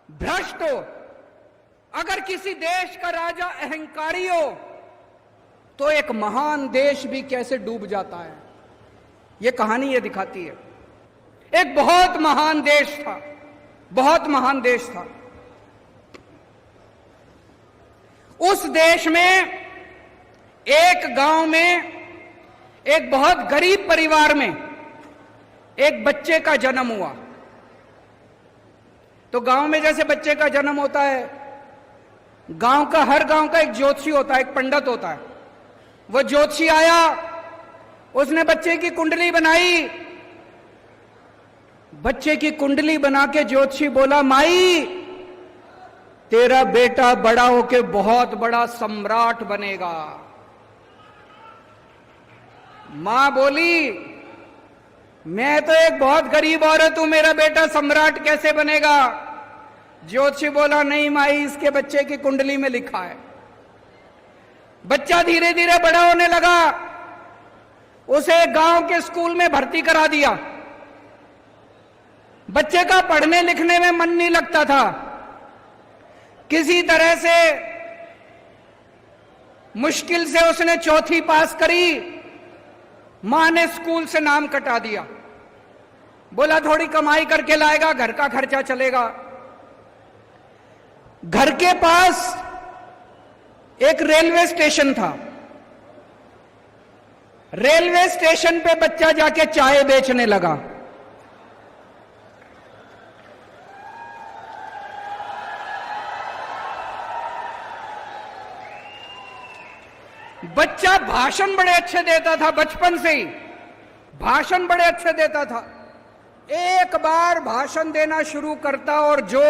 भ्रष्ट हो, अगर किसी देश का राजा अहंकारी हो, तो एक महान देश भी कैसे डूब जाता है, यह कहानी ये दिखाती है। एक बहुत महान देश था, बहुत महान देश था। उस देश में एक गांव में एक बहुत गरीब परिवार में एक बच्चे का जन्म हुआ। तो गांव में जैसे बच्चे का जन्म होता है, हर गांव का एक ज्योतिषी होता है, एक पंडित होता है। वो ज्योतिषी आया, उसने बच्चे की कुंडली बनाई। बच्चे की कुंडली बना के ज्योतिषी बोला, माई तेरा बेटा बड़ा होके बहुत बड़ा सम्राट बनेगा। मां बोली, मैं तो एक बहुत गरीब औरत हूं, मेरा बेटा सम्राट कैसे बनेगा? ज्योतिषी बोला, नहीं माई, इसके बच्चे की कुंडली में लिखा है। बच्चा धीरे धीरे बड़ा होने लगा, उसे गांव के स्कूल में भर्ती करा दिया। बच्चे का पढ़ने लिखने में मन नहीं लगता था। किसी तरह से मुश्किल से उसने चौथी पास करी। मां ने स्कूल से नाम कटा दिया, बोला थोड़ी कमाई करके लाएगा, घर का खर्चा चलेगा। घर के पास एक रेलवे स्टेशन था। रेलवे स्टेशन पे बच्चा जाके चाय बेचने लगा। बच्चा भाषण बड़े अच्छे देता था, बचपन से ही भाषण बड़े अच्छे देता था। एक बार भाषण देना शुरू करता और जो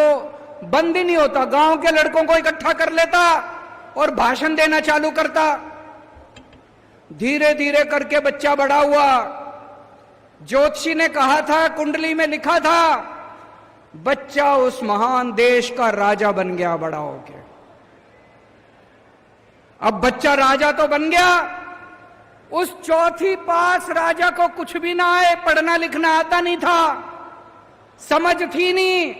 बंद ही नहीं होता, गांव के लड़कों को इकट्ठा कर लेता और भाषण देना चालू करता। धीरे धीरे करके बच्चा बड़ा हुआ। ज्योतिषी ने कहा था, कुंडली में लिखा था, बच्चा उस महान देश का राजा बन गया बड़ा होके। अब बच्चा राजा तो बन गया, उस चौथी पास राजा को कुछ भी ना आए, पढ़ना लिखना आता नहीं था, समझ थी नहीं।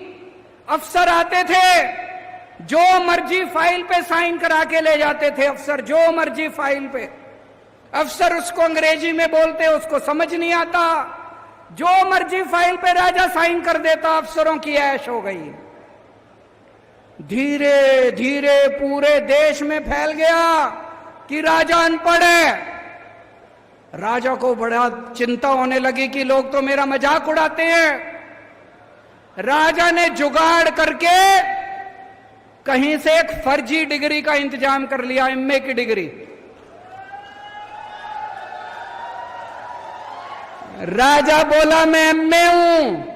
अफसर आते थे, जो मर्जी फाइल पे साइन करा के ले जाते थे अफसर, जो मर्जी फाइल पे। अफसर उसको अंग्रेजी में बोलते, उसको समझ नहीं आता। जो मर्जी फाइल पे राजा साइन कर देता, अफसरों की ऐश हो गई। धीरे धीरे पूरे देश में फैल गया कि राजा अनपढ़ है। राजा को बड़ा चिंता होने लगी कि लोग तो मेरा मजाक उड़ाते हैं। राजा ने जुगाड़ करके कहीं से एक फर्जी डिग्री का इंतजाम कर लिया, एमए की डिग्री। राजा बोला, मैं एमए हूं।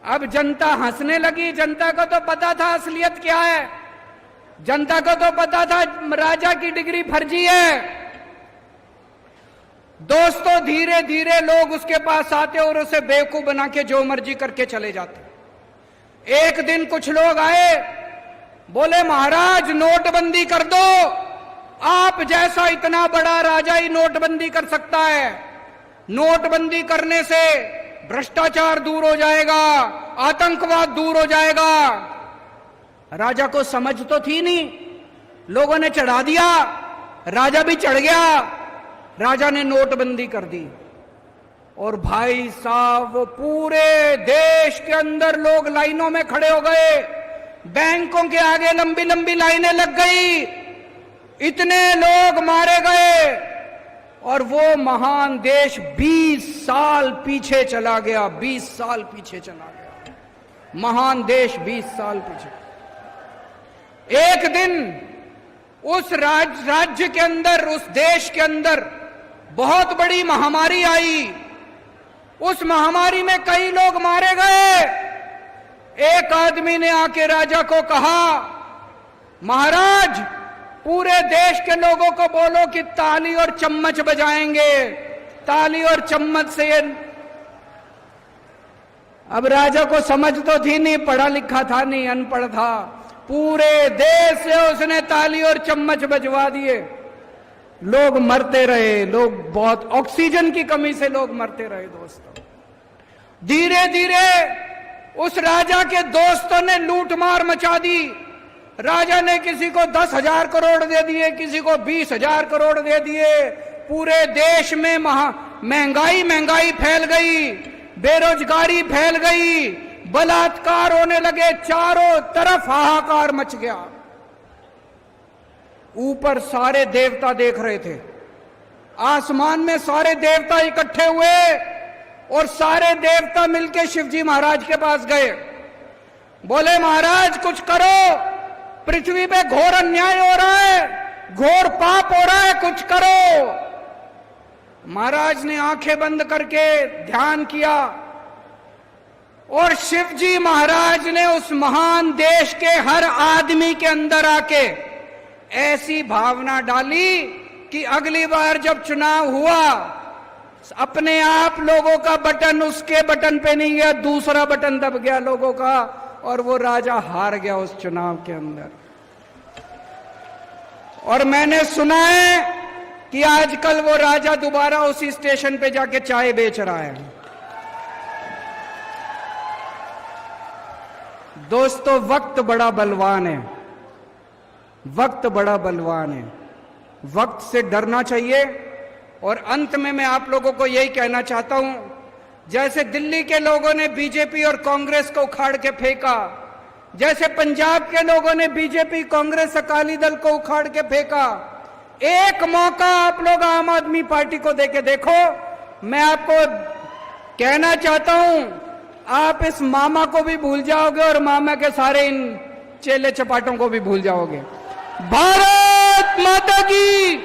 अब जनता हंसने लगी। जनता को तो पता था असलियत क्या है, जनता को तो पता था राजा की डिग्री फर्जी है। दोस्तों, धीरे धीरे लोग उसके पास आते और उसे बेवकूफ बना के जो मर्जी करके चले जाते। एक दिन कुछ लोग आए, बोले महाराज नोटबंदी कर दो, आप जैसा इतना बड़ा राजा ही नोटबंदी कर सकता है। नोटबंदी करने से भ्रष्टाचार दूर हो जाएगा, आतंकवाद दूर हो जाएगा। राजा को समझ तो थी नहीं, लोगों ने चढ़ा दिया, राजा भी चढ़ गया। राजा ने नोटबंदी कर दी और भाई साहब पूरे देश के अंदर लोग लाइनों में खड़े हो गए। बैंकों के आगे लंबी लंबी लाइनें लग गई, इतने लोग मारे गए और वो महान देश 20 साल पीछे चला गया। 20 साल पीछे चला गया महान देश, 20 साल पीछे। एक दिन उस राज्य के अंदर, उस देश के अंदर बहुत बड़ी महामारी आई। उस महामारी में कई लोग मारे गए। एक आदमी ने आके राजा को कहा, महाराज पूरे देश के लोगों को बोलो कि ताली और चम्मच बजाएंगे, ताली और चम्मच से। अब राजा को समझ तो थी नहीं, पढ़ा लिखा था नहीं, अनपढ़ था। पूरे देश से उसने ताली और चम्मच बजवा दिए। लोग मरते रहे, लोग बहुत ऑक्सीजन की कमी से लोग मरते रहे। दोस्तों, धीरे धीरे उस राजा के दोस्तों ने लूटमार मचा दी। राजा ने किसी को 10,000 करोड़ दे दिए, किसी को 20,000 करोड़ दे दिए। पूरे देश में महंगाई फैल गई, बेरोजगारी फैल गई, बलात्कार होने लगे, चारों तरफ हाहाकार मच गया। ऊपर सारे देवता देख रहे थे, आसमान में सारे देवता इकट्ठे हुए और सारे देवता मिलके शिवजी महाराज के पास गए। बोले महाराज कुछ करो, पृथ्वी पे घोर अन्याय हो रहा है, घोर पाप हो रहा है, कुछ करो। महाराज ने आंखें बंद करके ध्यान किया और शिवजी महाराज ने उस महान देश के हर आदमी के अंदर आके ऐसी भावना डाली कि अगली बार जब चुनाव हुआ, अपने आप लोगों का बटन उसके बटन पे नहीं गया, दूसरा बटन दब गया लोगों का, और वो राजा हार गया उस चुनाव के अंदर। और मैंने सुना है कि आजकल वो राजा दोबारा उसी स्टेशन पे जाके चाय बेच रहा है। दोस्तों, वक्त बड़ा बलवान है, वक्त बड़ा बलवान है, वक्त से डरना चाहिए। और अंत में मैं आप लोगों को यही कहना चाहता हूं, जैसे दिल्ली के लोगों ने बीजेपी और कांग्रेस को उखाड़ के फेंका, जैसे पंजाब के लोगों ने बीजेपी, कांग्रेस, अकाली दल को उखाड़ के फेंका, एक मौका आप लोग आम आदमी पार्टी को देके देखो। मैं आपको कहना चाहता हूं, आप इस मामा को भी भूल जाओगे और मामा के सारे इन चेले चपाटों को भी भूल जाओगे। भारत माता की